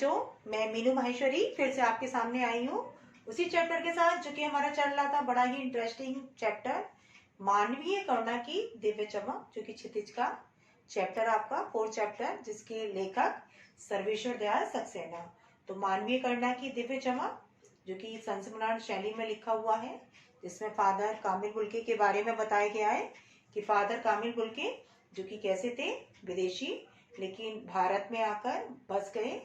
बच्चों, मैं मीनू माहेश्वरी फिर से आपके सामने आई हूँ उसी चैप्टर के साथ जो कि हमारा चल रहा था, बड़ा ही इंटरेस्टिंग चैप्टर, मानवीय करुणा की दिव्य चमक, जो कि क्षितिज का चैप्टर आपका 4th चैप्टर, जिसके लेखक सर्वेश्वर दयाल सक्सेना। तो मानवीय करुणा की दिव्य चमक जो कि संस्मरण शैली में लिखा हुआ है, जिसमें फादर कामिल बुल्के के बारे में बताया गया है कि फादर कामिल बुल्के जो कि कैसे थे, विदेशी, लेकिन भारत में आकर बस गए।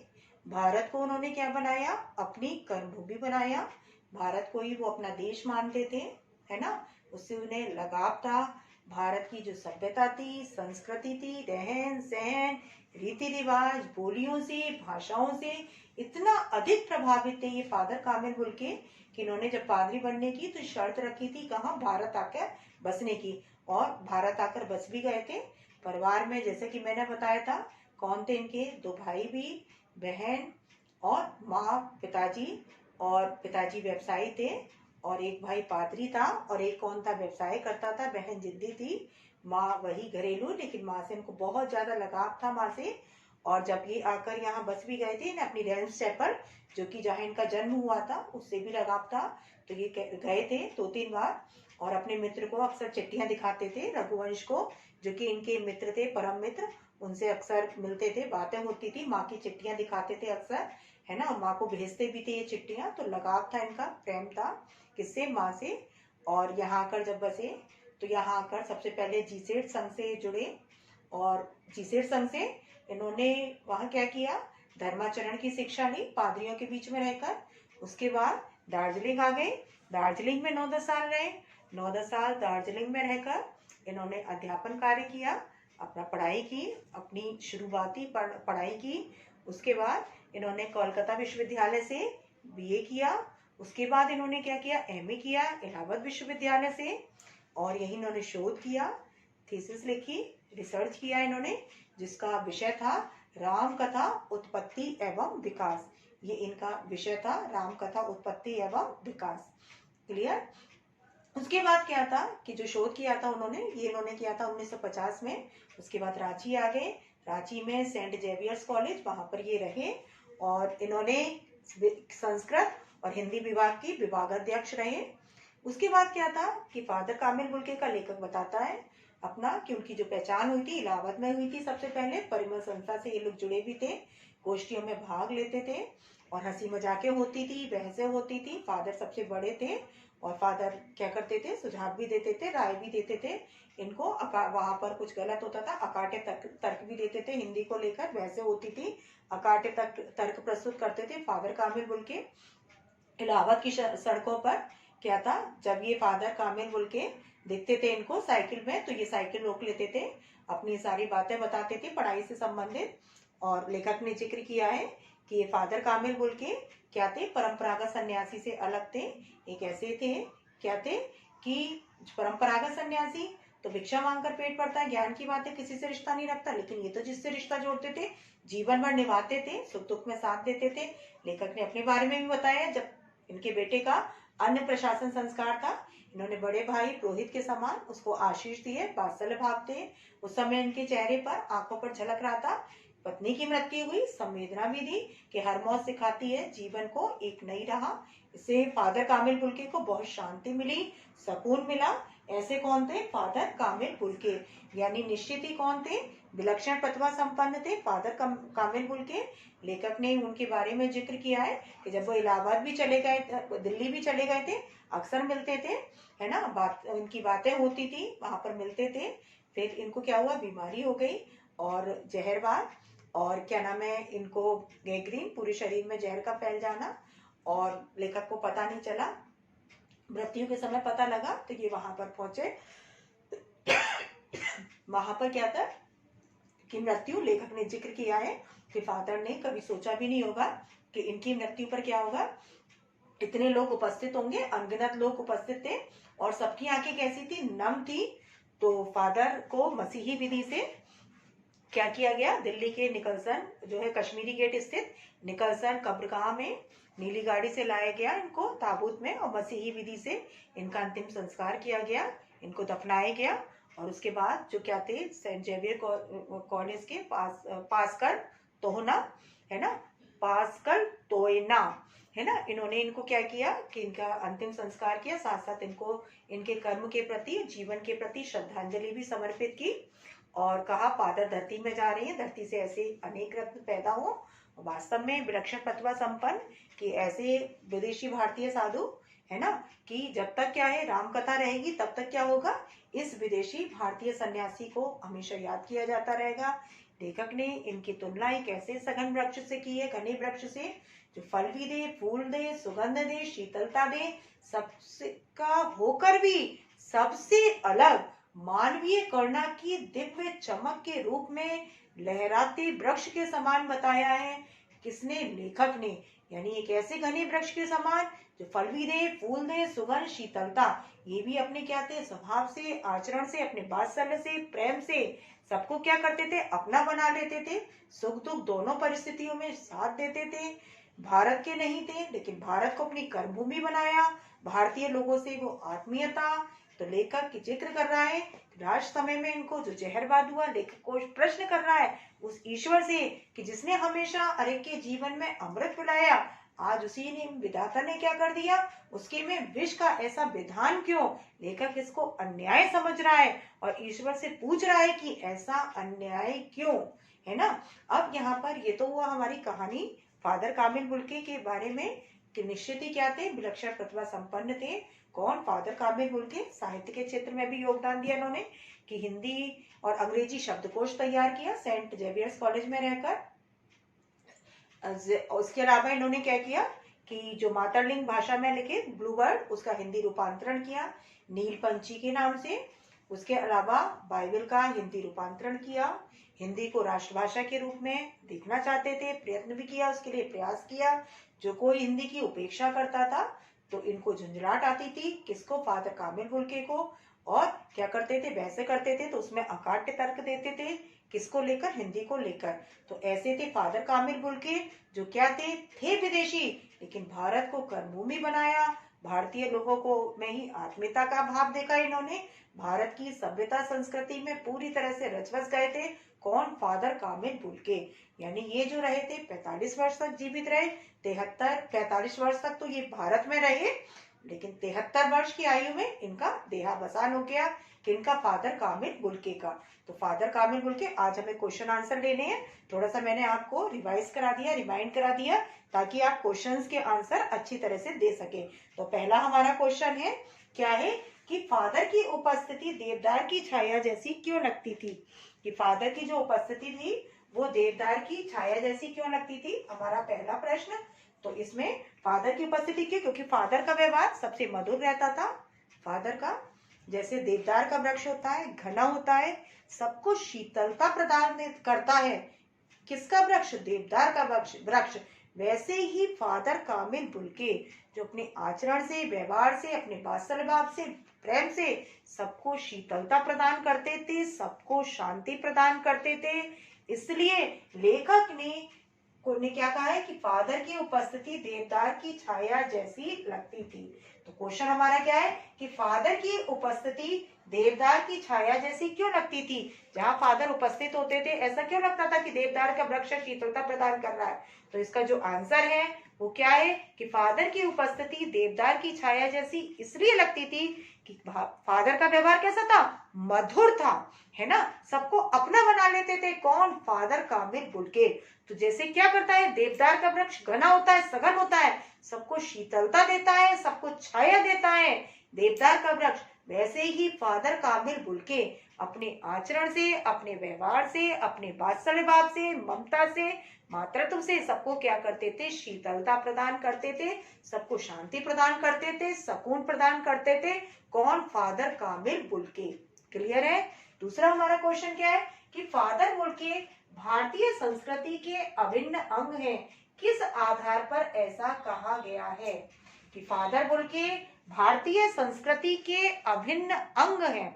भारत को उन्होंने क्या बनाया, अपनी कर्मभूमि बनाया। भारत को ही वो अपना देश मानते थे, है ना। उससे उन्हें लगाव था। भारत की जो सभ्यता थी, संस्कृति थी, रहन सहन, रीति रिवाज, बोलियों से, भाषाओं से इतना अधिक प्रभावित थे ये फादर कामिल बुल्के कि इन्होंने जब पादरी बनने की तो शर्त रखी थी, कहाँ, भारत आकर बसने की। और भारत आकर बस भी गए थे। परिवार में जैसे कि मैंने बताया था, कौन थे इनके 2 भाई भी, बहन और माँ, पिताजी। और पिताजी व्यवसायी थे और एक भाई पादरी था और एक कौन था, व्यवसाय करता था। बहन जिद्दी थी, माँ वही घरेलू, लेकिन माँ से इनको बहुत ज्यादा लगाव था, माँ से। और जब ये आकर यहाँ बस भी गए थे, अपनी रेंस चैपल जो कि जहाँ इनका जन्म हुआ था, उससे भी लगाव था। तो ये गए थे 2-3 बार और अपने मित्र को अक्सर चिट्ठियां दिखाते थे, रघुवंश को, जो कि इनके मित्र थे, परम मित्र। उनसे अक्सर मिलते थे, बातें होती थी, माँ की चिट्ठियां दिखाते थे अक्सर, है ना। और माँ को भेजते भी थे ये चिट्ठियां। तो लगाव था इनका, प्रेम था, किससे, माँ से। और यहाँ आकर जब बसे तो यहाँ आकर सबसे पहले जीसेट संघ से जुड़े और जीसेट संघ से इन्होंने वहाँ क्या किया, धर्माचरण की शिक्षा ली पादरियों के बीच में रहकर। उसके बाद दार्जिलिंग आ गए। दार्जिलिंग में 9-10 साल रहे। 9-10 साल दार्जिलिंग में रहकर इन्होंने अध्यापन कार्य किया, अपना पढ़ाई की, अपनी शुरुआती पढ़ाई की। उसके बाद इन्होंने कोलकाता विश्वविद्यालय से बीए किया। उसके बाद इन्होंने क्या किया, एमए किया इलाहाबाद विश्वविद्यालय से। और यही इन्होंने शोध किया, थीसिस लिखी, रिसर्च किया इन्होंने, जिसका विषय था राम कथा उत्पत्ति एवं विकास। ये इनका विषय था, राम कथा उत्पत्ति एवं विकास। क्लियर। उसके बाद क्या था कि जो शोध किया था उन्होंने, ये इन्होंने किया था 1950 में। उसके बाद रांची आ गए। रांची में सेंट जेवियर्स कॉलेज, वहां पर ये रहे और इन्होंने संस्कृत और हिंदी विभाग की विभागाध्यक्ष रहे। उसके बाद क्या था कि फादर कामिल बुल्के का लेखक बताता है अपना कि उनकी जो पहचान हुई थी इलाहाबाद में हुई थी सबसे पहले। परिमल संस्था से ये लोग जुड़े भी थे, गोष्ठियों में भाग लेते थे और हंसी मजाकें होती थी, बहसें होती थी। फादर सबसे बड़े थे और फादर क्या करते थे, सुझाव भी देते थे, राय भी देते थे इनको। वहां पर कुछ गलत होता था, अकाट्य तर्क भी देते थे, हिंदी को लेकर बहसें होती थी, अकाट्य तर्क प्रस्तुत करते थे फादर कामिल बुल्के। इलाहाबाद की सड़कों पर क्या था, जब ये फादर कामिल बुल्के दिखते थे इनको साइकिल में, तो ये साइकिल रोक लेते थे, अपनी सारी बातें बताते थे पढ़ाई से संबंधित। और लेखक ने जिक्र किया है कि ये फादर कामिल बुल्के क्या थे, परंपरागत सन्यासी से अलग थे। एक ऐसे थे, क्या थे कि परंपरागत सन्यासी तो भिक्षा मांगकर पेट भरता है, ज्ञान की बातें किसी से रिश्ता नहीं रखता, लेकिन ये तो जिससे रिश्ता जोड़ते थे, जीवन भर निभाते थे, सुख दुख में साथ देते थे। लेखक ने अपने बारे में भी बताया, जब इनके बेटे का अन्य प्रशासन संस्कार था, इन्होंने बड़े भाई पुरोहित के समान उसको आशीष दिए, वात्सल्य भाव थे। उस समय इनके चेहरे पर, आंखों पर झलक रहा था। पत्नी की मृत्यु हुई, संवेदना भी दी कि हर मौत सिखाती है जीवन को एक नई राह। इससे फादर कामिल बुल्के को बहुत शांति मिली, सुकून मिला। ऐसे कौन थे, फादर कामिल बुल्के, यानी निश्चित ही कौन थे, विलक्षण प्रतिभा संपन्न थे फादर कामिल बुल्के। लेखक ने उनके बारे में जिक्र किया है कि जब वो इलाहाबाद भी चले गए, दिल्ली भी चले गए थे, अक्सर मिलते थे, है ना, उनकी बातें होती थी, वहां पर मिलते थे। फिर इनको क्या हुआ, बीमारी हो गई और जहरवार, और क्या नाम है, इनको गैंग्रीन, पूरे शरीर में जहर का फैल जाना। और लेखक को पता नहीं चला, मृत्यु के समय पता लगा तो ये वहां पर पहुंचे। वहां पर क्या था कि मृत्यु, लेखक ने जिक्र किया है कि फादर ने कभी सोचा भी नहीं होगा कि इनकी मृत्यु पर क्या होगा। इतने लोग उपस्थित होंगे, अनगिनत लोग उपस्थित थे और सबकी आंखें कैसी थी, नम थी। तो फादर को मसीही विधि से क्या किया गया, दिल्ली के निकलसन जो है कश्मीरी गेट स्थित निकलसन कब्रगाह में नीली गाड़ी से लाया गया इनको ताबूत में, और मसीही विधि से इनका अंतिम संस्कार किया गया, इनको दफनाया गया। और उसके बाद जो क्या थे, सेंट जेवियर कॉलेज के पास कर तोहना, है ना, पास्कल तोयना, है ना। इन्होंने इनको क्या किया कि इनका अंतिम संस्कार किया, साथ साथ इनको इनके कर्म के प्रति, जीवन के प्रति श्रद्धांजलि भी समर्पित की और कहा फादर धरती में जा रही है, धरती से ऐसे अनेक रत्न पैदा हो। वास्तव में विलक्षण प्रतिभा संपन्न कि ऐसे विदेशी भारतीय साधु, है ना, कि जब तक क्या है राम कथा रहेगी तब तक क्या होगा, इस विदेशी भारतीय सन्यासी को हमेशा याद किया जाता रहेगा। लेखक ने इनकी तुलना एक ऐसे सघन वृक्ष से की है, घने वृक्ष से, जो फल भी दे, फूल दे, सुगंध दे, शीतलता दे, सबसे का होकर भी सबसे अलग मानवीय करुणा की दिव्य चमक के रूप में लहराते वृक्ष के समान बताया है। किसने? लेखक ने। यानी एक ऐसे घने वृक्ष के समान जो फल भी दे, फूल दे, सुगंध, शीतलता, ये भी अपने क्या थे, स्वभाव से, आचरण से, अपने वात्सल्य से, प्रेम से सबको क्या करते थे, अपना बना लेते थे। सुख दुख दोनों परिस्थितियों में साथ देते थे। भारत के नहीं थे लेकिन भारत को अपनी कर्मभूमि बनाया। भारतीय लोगों से वो आत्मीयता। तो लेखक की जिक्र कर रहा है राज समय में इनको जो जहरवाद हुआ, लेखक को प्रश्न कर रहा है उस ईश्वर से कि जिसने हमेशा अरे के जीवन में अमृत पिलाया, आज उसी ने विधाता ने क्या कर दिया, उसके में विष का ऐसा विधान क्यों। लेखक इसको अन्याय समझ रहा है और ईश्वर से पूछ रहा है कि ऐसा अन्याय क्यों, है ना। अब यहाँ पर ये तो हुआ हमारी कहानी फादर कामिल बुल्के के बारे में कि निश्चित ही क्या थे, विलक्षण प्रतिभा संपन्न थे। कौन? फादर कामिल बुल्के। साहित्य के क्षेत्र में भी योगदान दिया इन्होंने कि हिंदी और अंग्रेजी शब्दकोश तैयार किया सेंट जेवियर्स कॉलेज में रहकर। उसके अलावा इन्होंने क्या किया कि जो मातरलिंग भाषा में लिखे ब्लूबर्ड, उसका हिंदी रूपांतरण किया नील पंछी के नाम से। उसके अलावा बाइबल का हिंदी रूपांतरण किया, हिंदी को राष्ट्रभाषा के रूप में देखना चाहते थे, प्रयत्न भी किया, उसके लिए प्रयास किया। जो कोई हिंदी की उपेक्षा करता था तो इनको झुंझलाहट आती थी। किसको? फादर कामिल बुल्के को। और क्या करते थे, बहसें करते थे तो उसमें अकाट्य तर्क देते थे। किसको लेकर? हिंदी को लेकर। तो ऐसे थे फादर कामिल बुल्के जो क्या थे विदेशी लेकिन भारत को कर्मभूमि बनाया। भारतीय लोगों को में ही आत्मीयता का भाव देखा इन्होंने। भारत की सभ्यता संस्कृति में पूरी तरह से रच बस गए थे। कौन? फादर कामिल बुल्के। यानी ये जो रहे थे 45 वर्ष तक जीवित रहे। 45 वर्ष तक तो ये भारत में रहे लेकिन 73 वर्ष की आयु में इनका देहावसान हो गया। किनका? फादर कामिल बुल्के का। तो फादर कामिल बुल्के, आज हमें क्वेश्चन आंसर लेने हैं। थोड़ा सा मैंने आपको रिवाइज करा दिया, रिमाइंड करा दिया ताकि आप क्वेश्चंस के आंसर अच्छी तरह से दे सके। तो पहला हमारा क्वेश्चन है, क्या है कि फादर की उपस्थिति देवदार की छाया जैसी क्यों लगती थी। कि फादर की जो उपस्थिति थी वो देवदार की छाया जैसी क्यों लगती थी, हमारा पहला प्रश्न। तो इसमें फादर की उपस्थिति क्यों? क्योंकि फादर का व्यवहार सबसे मधुर रहता था। फादर का जैसे देवदार का वृक्ष होता है, घना होता है, सबको शीतलता प्रदान करता है। किसका वृक्ष? देवदार का वृक्ष। वैसे ही फादर कामिल बुल्के जो अपने आचरण से, व्यवहार से, अपने वात्सल्य भाव से, प्रेम से सबको शीतलता प्रदान करते थे, सबको शांति प्रदान करते थे। इसलिए लेखक ने क्या कहा है कि फादर की उपस्थिति देवदार की छाया जैसी लगती थी। तो क्वेश्चन हमारा क्या है कि फादर की उपस्थिति देवदार की छाया जैसी क्यों लगती थी। जहां फादर उपस्थित होते थे ऐसा क्यों लगता था कि देवदार का वृक्ष शीतलता प्रदान कर रहा है। तो इसका जो आंसर है वो क्या है कि फादर की उपस्थिति देवदार की छाया जैसी इसलिए लगती थी कि फादर का व्यवहार कैसा था, मधुर था, है ना, सबको अपना बना लेते थे। कौन? फादर कामिल बुल्के। तो जैसे क्या करता है, देवदार का वृक्ष घना होता है, सघन होता है, सबको शीतलता देता है, सबको छाया देता है देवदार का वृक्ष, वैसे ही फादर कामिल बुल्के अपने आचरण से, अपने व्यवहार से, अपने वात्सल्य भाव से, ममता से, मातृत्व से सबको क्या करते थे, शीतलता प्रदान करते थे, सबको शांति प्रदान करते थे, सुकून प्रदान करते थे। कौन? फादर कामिल बुल्के। क्लियर है। दूसरा हमारा क्वेश्चन क्या है कि फादर बुल्के भारतीय संस्कृति के अभिन्न अंग हैं, किस आधार पर ऐसा कहा गया है। कि फादर बुल्के भारतीय संस्कृति के अभिन्न अंग हैं।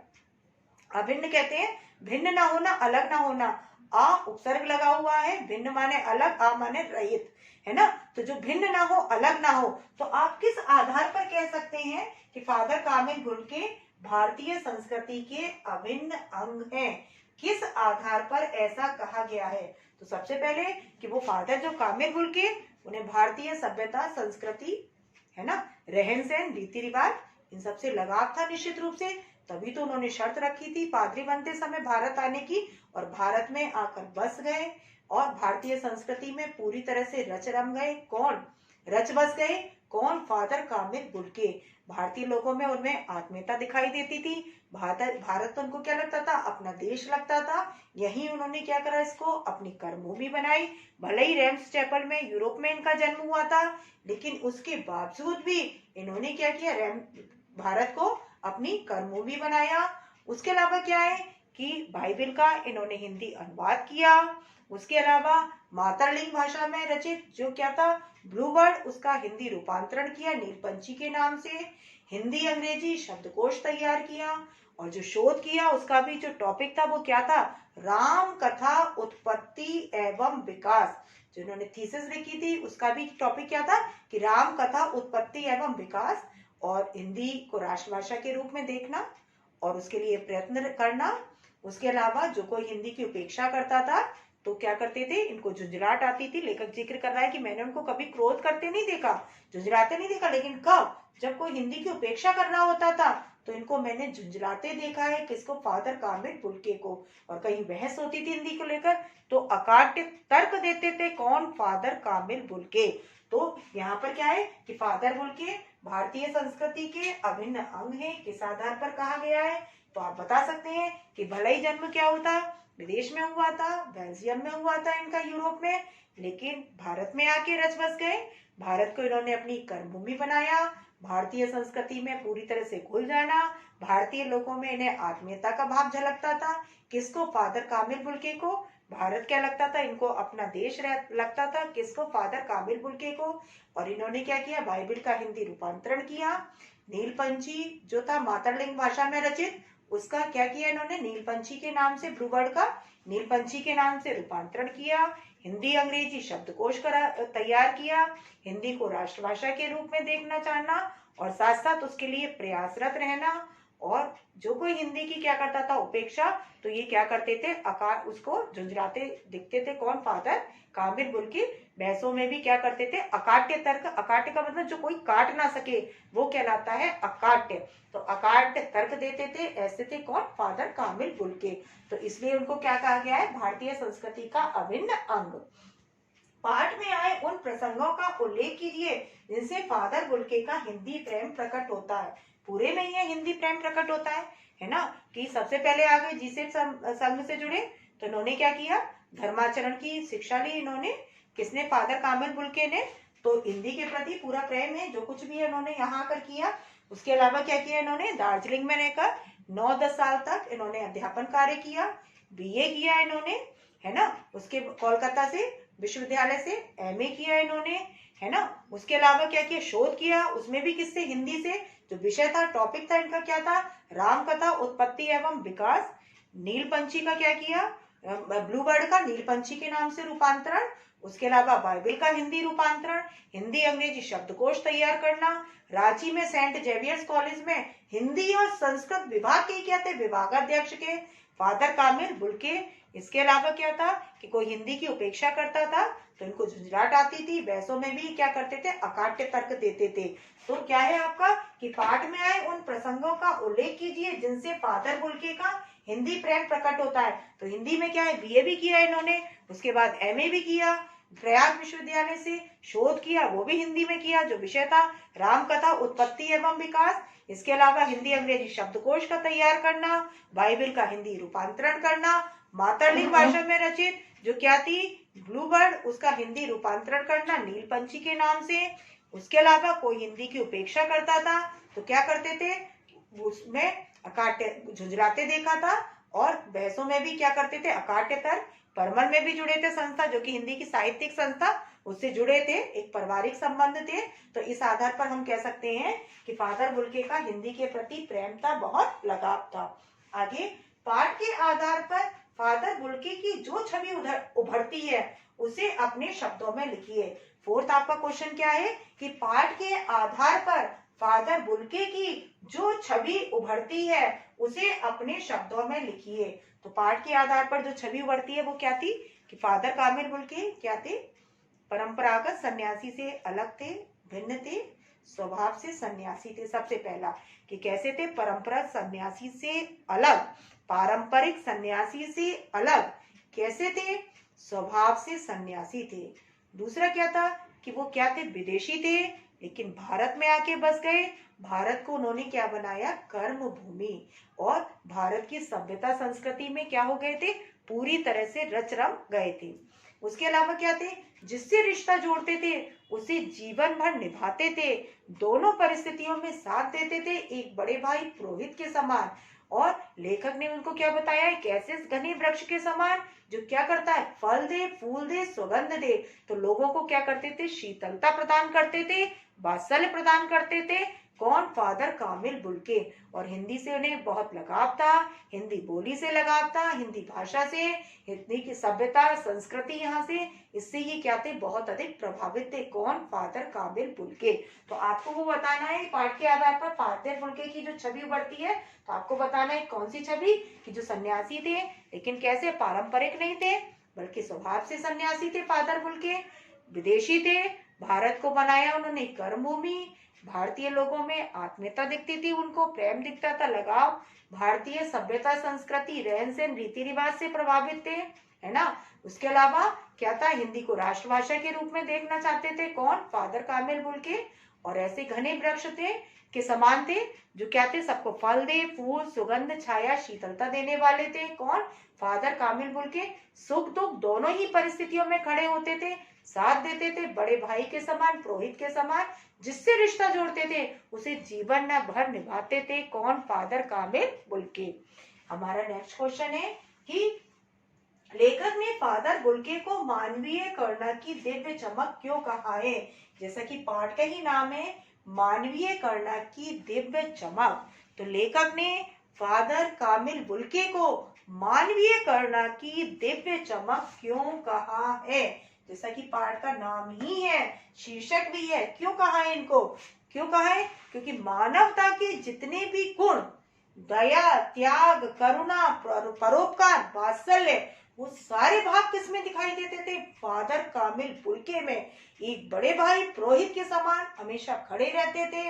अभिन्न कहते हैं भिन्न ना होना, अलग ना होना। आ उपसर्ग लगा हुआ है, भिन्न माने अलग, आ माने रहित, है ना। तो जो भिन्न ना हो, अलग ना हो, तो आप किस आधार पर कह सकते हैं कि फादर कामिल बुल्के भारतीय संस्कृति के अभिन्न अंग हैं। किस आधार पर ऐसा कहा गया है। तो सबसे पहले कि वो फादर जो कामिल बुल्के, उन्हें भारतीय सभ्यता, संस्कृति, है ना, रहन सहन, रीति रिवाज, इन सबसे लगाव था निश्चित रूप से। तभी तो उन्होंने शर्त रखी थी पादरी बनते समय भारत आने की, और भारत में आकर बस गए और भारतीय संस्कृति में पूरी तरह से रच रम गए। कौन रच बस गए? कौन? फादर कामिल बुल्के। भारतीय लोगों में उनमें आत्मीयता दिखाई देती थी। भारत तो उनको क्या लगता था? अपना देश लगता था। यही उन्होंने क्या करा, इसको अपनी कर्मभूमि बनाई। भले ही रेम्स चैपल में, यूरोप में इनका जन्म हुआ था, लेकिन उसके बावजूद भी इन्होंने क्या किया, भारत को अपनी कर्मभूमि बनाया। उसके अलावा क्या है कि बाइबिल का इन्होंने हिंदी अनुवाद किया। उसके अलावा मातरलिंग भाषा में रचित जो क्या था, ब्लू बर्ड, उसका हिंदी रूपांतरण किया नीलपंछी के नाम से। हिंदी अंग्रेजी शब्दकोश तैयार किया, और जो शोध किया उसका भी जो टॉपिक था वो क्या था, राम कथा उत्पत्ति एवं विकास। जो इन्होंने थीसिस लिखी थी उसका भी टॉपिक क्या था कि राम कथा उत्पत्ति एवं विकास, और हिंदी को राष्ट्रभाषा के रूप में देखना और उसके लिए प्रयत्न करना। उसके अलावा जो कोई हिंदी की उपेक्षा करता था तो क्या करते थे, इनको झुंझलाहट आती थी। लेखक जिक्र कर रहा है कि मैंने उनको कभी क्रोध करते नहीं देखा, झुंझलाते नहीं देखा, लेकिन कब, जब कोई हिंदी की उपेक्षा करना होता था तो इनको मैंने झुंझलाते देखा है। किसको? फादर कामिल बुल्के को। और कहीं बहस होती थी हिंदी को लेकर तो अकाट्य तर्क देते थे। कौन? फादर कामिल बुल्के। तो यहाँ पर क्या है कि फादर बुल्के भारतीय संस्कृति के अभिन्न अंग है। किस आधार पर कहा गया है? तो आप बता सकते हैं कि भले ही जन्म क्या होता, विदेश में हुआ था, बेल्जियम में हुआ था इनका, यूरोप में, लेकिन भारत में आके रच बस गए। भारत को इन्होंने अपनी कर्मभूमि बनाया। भारतीय संस्कृति में पूरी तरह से घुल जाना। भारतीय लोगों में इन्हें आत्मीयता का भाव झलकता था। किसको? फादर कामिल बुल्के को। भारत क्या लगता था इनको? अपना देश लगता था। किसको? फादर कामिल बुल्के को। और इन्होंने क्या किया? बाइबिल का हिंदी रूपांतरण किया। नीलपंछी जो था मातरलिंग भाषा में रचित, उसका क्या किया इन्होंने? नीलपंछी के नाम से, ब्लू बर्ड का नीलपंछी के नाम से रूपांतरण किया। हिंदी अंग्रेजी शब्दकोश तैयार किया। हिंदी को राष्ट्रभाषा के रूप में देखना चाहना, और साथ साथ उसके लिए प्रयासरत रहना। और जो कोई हिंदी की क्या करता था, उपेक्षा, तो ये क्या करते थे, आकार उसको झुंझलाते दिखते थे। कौन? फादर कामिल बुल्के। बहसों में भी क्या करते थे, अकाट्य तर्क। अकाट्य का मतलब जो कोई काट ना सके वो कहलाता है अकाट्य। तो अकाट्य तर्क देते थे, ऐसे थे। कौन? फादर कामिल बुल्के। तो इसलिए उनको क्या कहा गया है? भारतीय संस्कृति का अभिन्न अंग। पाठ में आए उन प्रसंगों का उल्लेख कीजिए जिनसे फादर बुल्के का हिंदी प्रेम प्रकट होता है। पूरे में ये हिंदी प्रेम प्रकट होता है ना। कि सबसे पहले आगे जीसेट संघ से जुड़े, तो इन्होंने क्या किया, धर्माचरण की शिक्षा ली इन्होंने। किसने? फादर कामिल बुल्के ने। तो हिंदी के प्रति पूरा प्रेम है, जो कुछ भी इन्होंने यहाँ आकर किया। उसके अलावा क्या किया इन्होंने? दार्जिलिंग में रहकर 9-10 साल तक इन्होंने अध्यापन कार्य किया। बीए किया इन्होंने, है ना। उसके कोलकाता से विश्वविद्यालय से एमए किया इन्होंने, है ना। उसके अलावा क्या किया? शोध किया, उसमें भी किससे? हिंदी से। जो विषय था, टॉपिक था इनका क्या था? राम कथा उत्पत्ति एवं विकास। नीलपंछी का क्या किया? ब्लू बर्ड का नीलपंछी के नाम से रूपांतरण। उसके अलावा बाइबिल का हिंदी रूपांतरण। हिंदी अंग्रेजी शब्दकोश तैयार करना। रांची में सेंट जेवियर्स कॉलेज में हिंदी और संस्कृत विभाग के क्या थे? विभागाध्यक्ष के फादर कामिल बुल्के। इसके अलावा क्या था कि कोई हिंदी की उपेक्षा करता था तो इनको झुंझलाहट आती थी। बहसों में भी क्या करते थे? अकाट्य तर्क देते थे। तो क्या है आपका कि पाठ में आए उन प्रसंगों का उल्लेख कीजिए जिनसे फादर बुल्के का हिंदी प्रेम प्रकट होता है। तो हिंदी में क्या है? बीए भी किया इन्होंने, उसके बाद एमए भी किया, प्रयाग विश्वविद्यालय से शोध किया, वो भी हिंदी में किया। जो विषय था राम कथा उत्पत्ति एवं विकास। इसके अलावा हिंदी अंग्रेजी शब्दकोश का तैयार करना, बाइबिल का हिंदी रूपांतरण करना, मातरलिंग भाषा में रचित जो क्या थी, ब्लू बर्ड, उसका हिंदी रूपांतरण करना नीलपंछी के नाम से। उसके अलावा कोई हिंदी की उपेक्षा करता था तो क्या करते थे? उसमें अकाट्य झुंझलाते देखा था। और बहसों में भी क्या करते थे? अकाट्य तर्क। परमल में भी जुड़े थे संस्था, जो कि हिंदी की साहित्यिक संस्था, उससे जुड़े थे, एक पारिवारिक संबंध थे। तो इस आधार पर हम कह सकते हैं कि फादर बुल्के का हिंदी के प्रति प्रेम था, बहुत लगाव था। आगे पाठ के आधार पर फादर बुल्के की जो छवि उभरती है उसे अपने शब्दों में लिखिए। फोर्थ आपका क्वेश्चन क्या है कि पाठ के आधार पर फादर बुल्के की जो छवि उभरती है उसे अपने शब्दों में लिखिए। तो पाठ के आधार पर जो छवि उभरती है वो क्या थी कि फादर कामिल बुल्के क्या थे, परंपरागत सन्यासी से अलग थे, भिन्न थे, स्वभाव से सन्यासी थे। सबसे पहला कि कैसे थे, परंपरा सन्यासी से अलग, पारंपरिक सन्यासी से अलग कैसे थे, स्वभाव से सन्यासी थे। दूसरा क्या था कि वो क्या थे, विदेशी थे, लेकिन भारत में आके बस गए। भारत को उन्होंने क्या बनाया, कर्म भूमि, और भारत की सभ्यता संस्कृति में क्या हो गए थे, पूरी तरह से रच रम गए थे। उसके अलावा क्या थे, जिससे रिश्ता जोड़ते थे उसे जीवन भर निभाते थे, दोनों परिस्थितियों में साथ देते थे, एक बड़े भाई पुरोहित के समान। और लेखक ने उनको क्या बताया है, कैसे घने वृक्ष के समान जो क्या करता है, फल दे, फूल दे, सुगंध दे। तो लोगों को क्या करते थे, शीतलता प्रदान करते थे, वात्सल्य प्रदान करते थे। कौन, फादर कामिल बुल्के। और हिंदी से उन्हें बहुत लगाव था, हिंदी बोली से लगाव था, हिंदी भाषा से, हिंदी की सभ्यता संस्कृति यहाँ से, इससे ये क्या थे, बहुत अधिक प्रभावित थे। कौन, फादर कामिल बुल्के। तो आपको वो बताना है पाठ के आधार पर फादर बुल्के की जो छवि उभरती है, तो आपको बताना है कौन सी छवि कि जो सन्यासी थे, लेकिन कैसे, पारंपरिक नहीं थे बल्कि स्वभाव से सन्यासी थे फादर बुल्के, विदेशी थे, भारत को बनाया उन्होंने कर्मभूमि, भारतीय लोगों में आत्मीयता दिखती थी, उनको प्रेम दिखता था, लगाव, भारतीय सभ्यता संस्कृति रहन सहन रीति रिवाज से प्रभावित थे, है ना। उसके अलावा क्या था, हिंदी को राष्ट्रभाषा के रूप में देखना चाहते थे। कौन, फादर कामिल बुल्के। और ऐसे घने वृक्ष थे के समान थे जो क्या थे, सबको फल दे, फूल, सुगंध, छाया, शीतलता देने वाले थे। कौन, फादर कामिल बुल्के। सुख दुख दोनों ही परिस्थितियों में खड़े होते थे, साथ देते थे, बड़े भाई के समान, पुरोहित के समान, जिससे रिश्ता जोड़ते थे उसे जीवन भर निभाते थे। कौन, फादर कामिल बुल्के। हमारा नेक्स्ट क्वेश्चन है कि लेखक ने फादर बुल्के को मानवीय करुणा की दिव्य चमक क्यों कहा है। जैसा कि पाठ का ही नाम है, मानवीय करुणा की दिव्य चमक, तो लेखक ने फादर कामिल बुल्के को मानवीय करुणा की दिव्य चमक क्यों कहा है। जैसा कि पाठ का नाम ही है, शीर्षक भी है, क्यों कहा है इनको, क्यों कहा है, क्योंकि मानवता के जितने भी गुण, दया, त्याग, करुणा, परोपकार, वात्सल्य, वो सारे भाव किसमें दिखाई देते थे, फादर कामिल बुल्के में। एक बड़े भाई पुरोहित के समान हमेशा खड़े रहते थे।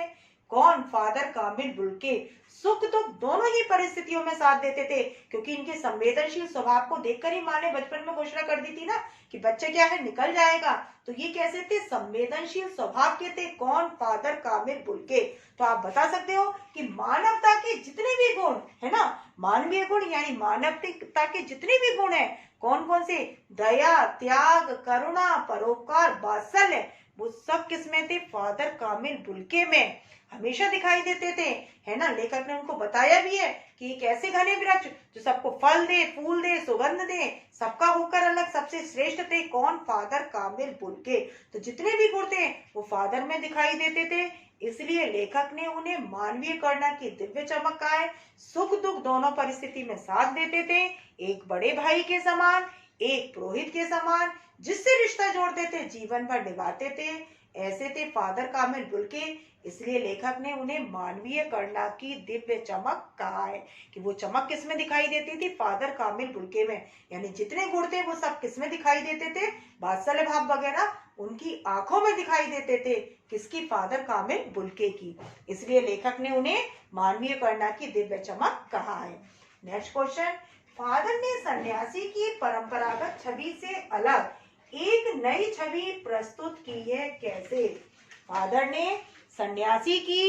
कौन, फादर कामिल बुल्के। सुख दुख दोनों ही परिस्थितियों में साथ देते थे, क्योंकि इनके संवेदनशील स्वभाव को देखकर ही माँ ने बचपन में घोषणा कर दी थी ना कि बच्चे क्या है, निकल जाएगा। तो ये कैसे थे, संवेदनशील स्वभाव के थे। कौन, फादर कामिल बुल्के। तो आप बता सकते हो कि मानवता के जितने भी गुण है ना, मानवीय गुण यानी मानवता के जितने भी गुण है, कौन कौन से, दया, त्याग, करुणा, परोपकार, वात्सल्य, वो सब किसमें थे, फादर कामिल बुल्के में हमेशा दिखाई देते थे, है ना। लेखक ने उनको बताया भी है कि एक ऐसे घने वृक्ष जो सबको फल दे, फूल दे, सुगंध दे, सबका होकर अलग, सबसे श्रेष्ठ थे। कौन, फादर कामिल बुल्के। तो जितने भी गुण थे वो फादर में दिखाई देते थे, इसलिए लेखक ने उन्हें मानवीय करुणा की दिव्य चमक कहा है। सुख दुख दोनों परिस्थिति में साथ देते थे, एक बड़े भाई के समान, एक पुरोहित के समान, जिससे रिश्ता जोड़ते थे, जीवन भर निभाते थे, ऐसे थे फादर कामिल बुल्के। इसलिए लेखक ने उन्हें मानवीय करुणा की दिव्य चमक कहा है कि वो चमक किसमें दिखाई देती थी, फादर कामिल बुल्के में। यानी जितने गुण थे वो सब किसमें दिखाई देते थे, वात्सल्य भाव वगैरह उनकी आंखों में दिखाई देते थे, किसकी, फादर कामिल बुल्के की। इसलिए लेखक ने उन्हें मानवीय करुणा की दिव्य चमक कहा है। नेक्स्ट क्वेश्चन, फादर ने सन्यासी की परंपरागत छवि से अलग एक नई छवि प्रस्तुत की है, कैसे। फादर ने सन्यासी की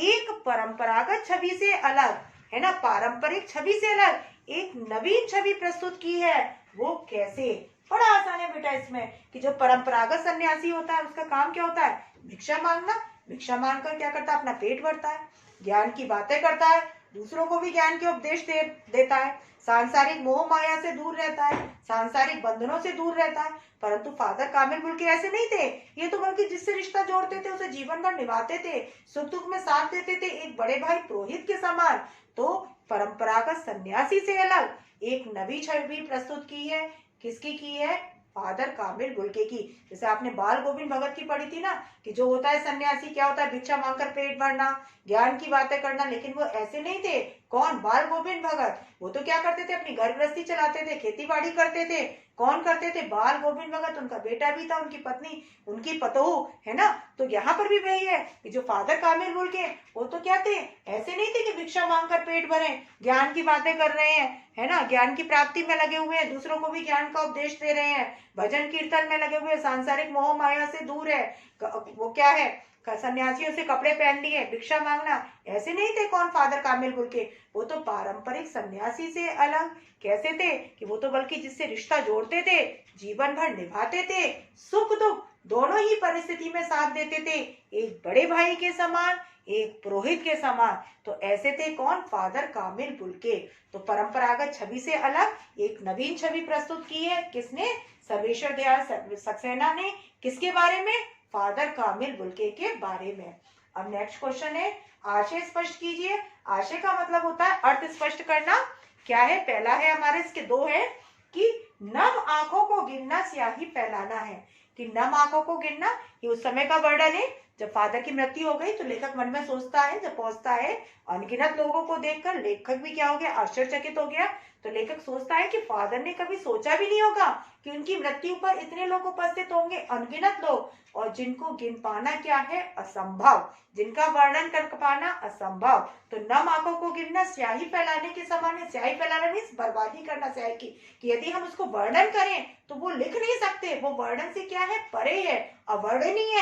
एक परंपरागत छवि से अलग, है ना, पारंपरिक छवि से अलग एक नवीन छवि प्रस्तुत की है, वो कैसे। बड़ा आसान है बेटा इसमें कि जो परंपरागत सन्यासी होता है उसका काम क्या होता है, भिक्षा मांगना। भिक्षा मांगकर क्या करता है, अपना पेट भरता है, ज्ञान की बातें करता है, दूसरों को भी ज्ञान के उपदेश देता है, सांसारिक मोह माया से दूर रहता है, सांसारिक बंधनों से दूर रहता है। परंतु फादर कामिल बुल्के ऐसे नहीं थे, ये तो बल्कि जिससे रिश्ता जोड़ते थे उसे जीवन भर निभाते थे, सुख दुख में साथ देते थे, एक बड़े भाई पुरोहित के समान। तो परंपरागत सन्यासी से अलग एक नवी छवि प्रस्तुत की है, किसकी की है, फादर कामिल बुल्के की। जैसे आपने बाल गोविंद भगत की पढ़ी थी ना, कि जो होता है सन्यासी, क्या होता है, भिक्षा मांगकर पेट भरना, ज्ञान की बातें करना, लेकिन वो ऐसे नहीं थे। कौन? बाल गोविंद भगत। वो तो क्या करते थे, अपनी घर गृहस्थी चलाते थे, खेती बाड़ी करते थे। कौन करते थे? बाल गोविंद भगत। उनका बेटा भी था, उनकी पत्नी, उनकी पतोह, है ना। तो यहाँ पर भी वही है कि जो फादर कामिल बुल्के, वो तो क्या थे, ऐसे नहीं थे कि भिक्षा मांगकर पेट भरे, ज्ञान की बातें कर रहे हैं, है ना, ज्ञान की प्राप्ति में लगे हुए हैं, दूसरों को भी ज्ञान का उपदेश दे रहे हैं, भजन कीर्तन में लगे हुए, सांसारिक मोह माया से दूर है। वो क्या है, सन्यासियों से कपड़े पहन लिए, भिक्षा मांगना, ऐसे नहीं थे। कौन? फादर कामिल बुल्के। वो तो पारंपरिक सन्यासी से अलग कैसे थे कि वो तो बल्कि जिससे रिश्ता जोड़ते थे, जीवन भर निभाते थे, सुख दुख दोनों ही परिस्थिति में साथ देते थे, एक बड़े भाई के समान, एक पुरोहित के समान। तो ऐसे थे कौन? फादर कामिल बुल्के। तो परंपरागत छवि से अलग एक नवीन छवि प्रस्तुत की है। किसने? सर्वेश्वर दयाल सक्सेना ने। किसके बारे में? फादर कामिल बुल्के के बारे में। अब नेक्स्ट क्वेश्चन है, आशय स्पष्ट कीजिए। आशय का मतलब होता है अर्थ स्पष्ट करना। क्या है? पहला है हमारे, इसके दो है कि नम आंखों को गिनना, स्याही फैलाना है। कि नम आंखों को गिनना, ये उस समय का वर्णन है जब फादर की मृत्यु हो गई। तो लेखक मन में सोचता है, जब पहुंचता है अनगिनत लोगों को देखकर, लेखक भी क्या हो गया, आश्चर्यचकित हो गया। तो लेखक सोचता है कि फादर ने कभी सोचा भी नहीं होगा कि उनकी मृत्यु पर इतने लोग उपस्थित होंगे, अनगिनत लोग, और जिनको गिन पाना क्या है, असंभव, जिनका वर्णन कर पाना असंभव। तो नम आंखों को गिनना स्याही फैलाने के समान है। स्याही फैलाना मीन्स बर्बादी करना स्याही की, कि यदि हम उसको वर्णन करें तो वो लिख नहीं सकते, वो वर्णन से क्या है, परे है, अवर्णनीय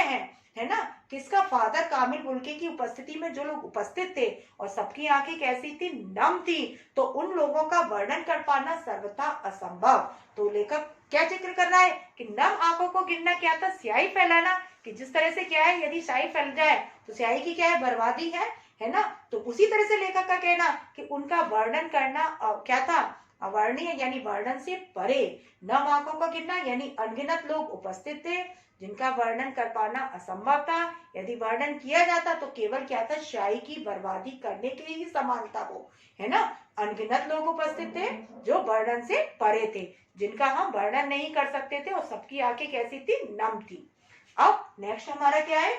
है ना। किसका? फादर कामिल बुल्के की उपस्थिति में जो लोग उपस्थित थे और सबकी आंखें कैसी थी, नम थी, तो उन लोगों का वर्णन कर पाना सर्वथा असंभव। तो लेखक क्या जिक्र कर रहा है कि नम आंखों को गिनना क्या था, स्याही फैलाना, कि जिस तरह से क्या है, यदि स्याही फैल जाए तो स्याही की क्या है, बर्बादी है ना। तो उसी तरह से लेखक का कहना कि उनका वर्णन करना क्या था, अवर्णीय, यानी वर्णन से परे। नम आंखों का गिनना यानी अनगिनत लोग उपस्थित थे जिनका वर्णन कर पाना असंभव था। यदि वर्णन किया जाता तो केवल क्या था, स्याही की बर्बादी करने के ही समान था वो, है ना। अनगिनत लोग उपस्थित थे जो वर्णन से परे थे, जिनका हम वर्णन नहीं कर सकते थे, और सबकी आंखें कैसी थी, नम थी। अब नेक्स्ट हमारा क्या है,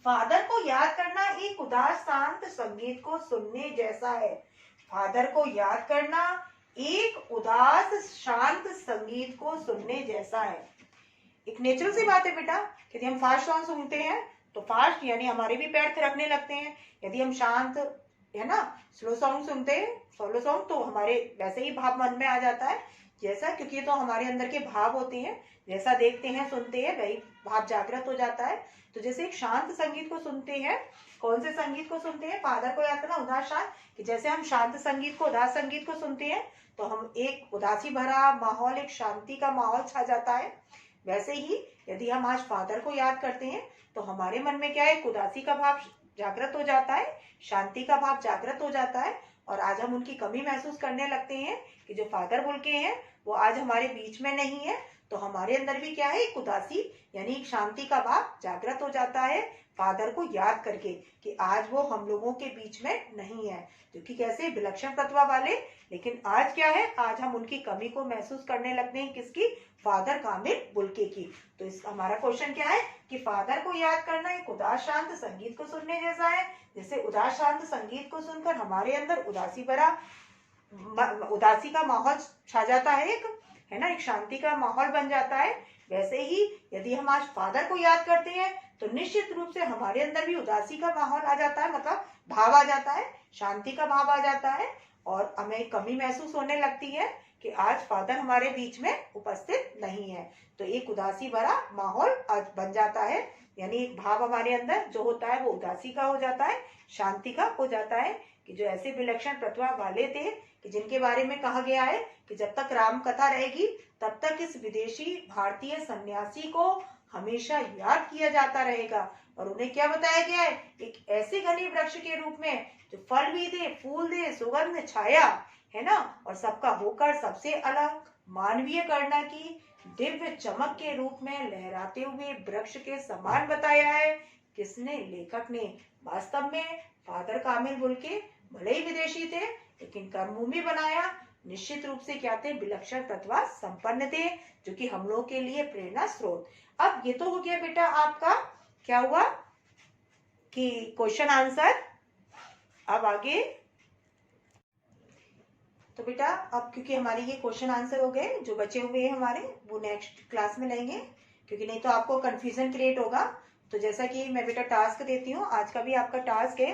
फादर को याद करना एक उदास शांत संगीत को सुनने जैसा है। फादर को याद करना एक उदास शांत संगीत को सुनने जैसा है। एक नेचुरल सी बात है बेटा, यदि हम फास्ट सॉन्ग सुनते हैं तो फास्ट यानी हमारे भी पैर थिरकने लगते हैं। यदि हम शांत, है ना, स्लो सॉन्ग सुनते हैं, सोलो सॉन्ग, तो हमारे वैसे ही भाव मन में आ जाता है जैसा, क्योंकि तो हमारे अंदर के भाव होते हैं, जैसा देखते हैं सुनते हैं वही भाव जागृत हो जाता है। तो जैसे एक शांत संगीत को सुनते हैं, कौन से संगीत को सुनते हैं, फादर को याद करना उदास शांत, कि जैसे हम शांत संगीत को, उदास संगीत को सुनते हैं तो हम एक उदासी भरा माहौल, एक शांति का माहौल छा जाता है। वैसे ही यदि हम आज फादर को याद करते हैं तो हमारे मन में क्या है, एक उदासी का भाव जागृत हो जाता है, शांति का भाव जागृत हो जाता है, और आज हम उनकी कमी महसूस करने लगते हैं कि जो फादर बुल्के हैं वो आज हमारे बीच में नहीं है। तो हमारे अंदर भी क्या है, एक उदासी यानी एक शांति का भाव जागृत हो जाता है फादर को याद करके, कि आज वो हम लोगों के बीच में नहीं है, क्योंकि कैसे विलक्षण प्रतिभा वाले, लेकिन आज क्या है, आज हम उनकी कमी को महसूस करने लगते हैं। किसकी? फादर कामिल बुल्के की। तो इस हमारा क्वेश्चन क्या है कि फादर को याद करना एक उदास शांत संगीत को सुनने जैसा है। जैसे उदास शांत संगीत को सुनकर हमारे अंदर उदासी का माहौल छा जाता है, एक, है ना, एक शांति का माहौल बन जाता है। वैसे ही यदि हम आज फादर को याद करते हैं तो निश्चित रूप से हमारे अंदर भी उदासी का माहौल आ जाता है, मतलब भाव आ जाता है, शांति का भाव आ जाता है, और हमें कमी महसूस होने लगती है कि आज फादर हमारे बीच में उपस्थित नहीं है। तो एक उदासी भरा माहौल आज बन जाता है, यानी एक भाव हमारे अंदर जो होता है वो उदासी का हो जाता है, शांति का हो जाता है। कि जो ऐसे विलक्षण प्रतिभा वाले थे कि जिनके बारे में कहा गया है कि जब तक राम कथा रहेगी तब तक इस विदेशी भारतीय सन्यासी को हमेशा याद किया जाता रहेगा। और उन्हें क्या बताया गया है, एक ऐसे घने वृक्ष के रूप में जो फल भी दे, फूल दे, सुगंध, छाया, है ना, और सबका होकर सबसे अलग मानवीय करना की दिव्य चमक के रूप में लहराते हुए वृक्ष के समान बताया है। किसने? लेखक ने। वास्तव में फादर कामिल बुल्के भले ही विदेशी थे लेकिन कर्मभूमि बनाया निश्चित रूप से क्या थे, विलक्षण प्रतिभा संपन्न थे, जो कि हम लोगों के लिए प्रेरणा स्रोत। अब ये तो हो गया बेटा आपका क्या हुआ कि क्वेश्चन आंसर। अब आगे तो बेटा अब क्योंकि हमारे ये क्वेश्चन आंसर हो गए, जो बचे हुए हैं हमारे वो नेक्स्ट क्लास में लेंगे, क्योंकि नहीं तो आपको कंफ्यूजन क्रिएट होगा। तो जैसा कि मैं बेटा टास्क देती हूँ, आज का भी आपका टास्क है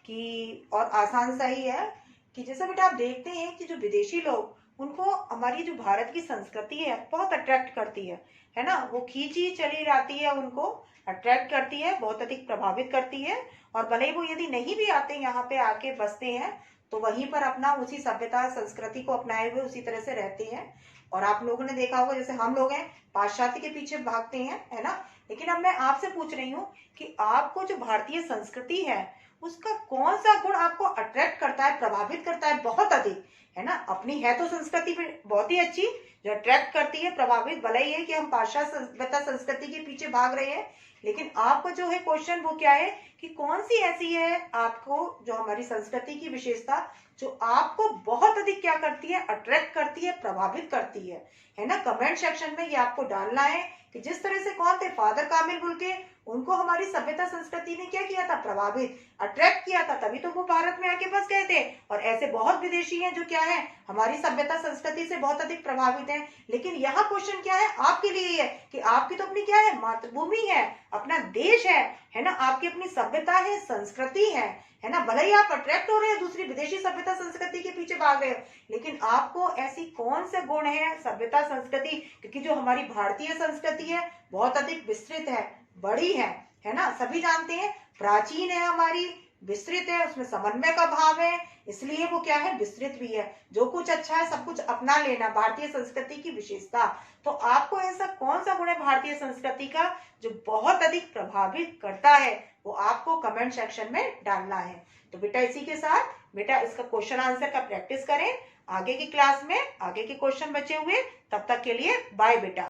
कि और आसान सा ही है कि जैसा बेटा आप देखते हैं कि जो विदेशी लोग, उनको हमारी जो भारत की संस्कृति है बहुत अट्रैक्ट करती है ना, वो खींची चली जाती है, उनको अट्रैक्ट करती है, बहुत अधिक प्रभावित करती है। और भले ही वो यदि नहीं भी आते यहाँ पे आके बसते हैं तो वहीं पर अपना उसी सभ्यता संस्कृति को अपनाए हुए उसी तरह से रहते हैं। और आप लोगों ने देखा होगा जैसे हम लोग हैं पाश्चात्य के पीछे भागते हैं, है ना। लेकिन अब मैं आपसे पूछ रही हूँ कि आपको जो भारतीय संस्कृति है उसका कौन सा गुण आपको अट्रैक्ट करता है, प्रभावित करता है बहुत अधिक, है ना। अपनी है तो संस्कृति बहुत ही अच्छी, जो अट्रैक्ट करती है, प्रभावित भले ही है कि हम पाश्चात्य सभ्यता संस्कृति के पीछे भाग रहे हैं, लेकिन आपका जो है क्वेश्चन वो क्या है कि कौन सी ऐसी है आपको जो हमारी संस्कृति की विशेषता जो आपको बहुत अधिक क्या करती है, अट्रैक्ट करती है, प्रभावित करती है ना। कमेंट सेक्शन में ये आपको डालना है कि जिस तरह से कौन थे फादर कामिल बुल्के, उनको हमारी सभ्यता संस्कृति ने क्या किया था, प्रभावित, अट्रैक्ट किया था, तभी तो वो भारत में आके बस गए थे। और ऐसे बहुत विदेशी हैं जो क्या है, हमारी सभ्यता संस्कृति से बहुत अधिक प्रभावित हैं। लेकिन यहाँ क्वेश्चन क्या है आपके लिए है कि आपकी तो अपनी क्या है, मातृभूमि है, अपना देश है ना, आपकी अपनी सभ्यता है, संस्कृति है ना। भले ही आप अट्रैक्ट हो रहे हैं दूसरी विदेशी सभ्यता संस्कृति के पीछे भाग रहे हो, लेकिन आपको ऐसी कौन से गुण है सभ्यता संस्कृति, क्योंकि जो हमारी भारतीय संस्कृति है बहुत अधिक विस्तृत है, बड़ी है ना, सभी जानते हैं, प्राचीन है हमारी, विस्तृत है, उसमें समन्वय का भाव है, इसलिए वो क्या है, विस्तृत भी है। जो कुछ अच्छा है सब कुछ अपना लेना, भारतीय संस्कृति की विशेषता। तो आपको ऐसा कौन सा गुण है भारतीय संस्कृति का जो बहुत अधिक प्रभावित करता है, वो आपको कमेंट सेक्शन में डालना है। तो बेटा इसी के साथ बेटा इसका क्वेश्चन आंसर का प्रैक्टिस करें, आगे की क्लास में आगे के क्वेश्चन बचे हुए, तब तक के लिए बाय बेटा।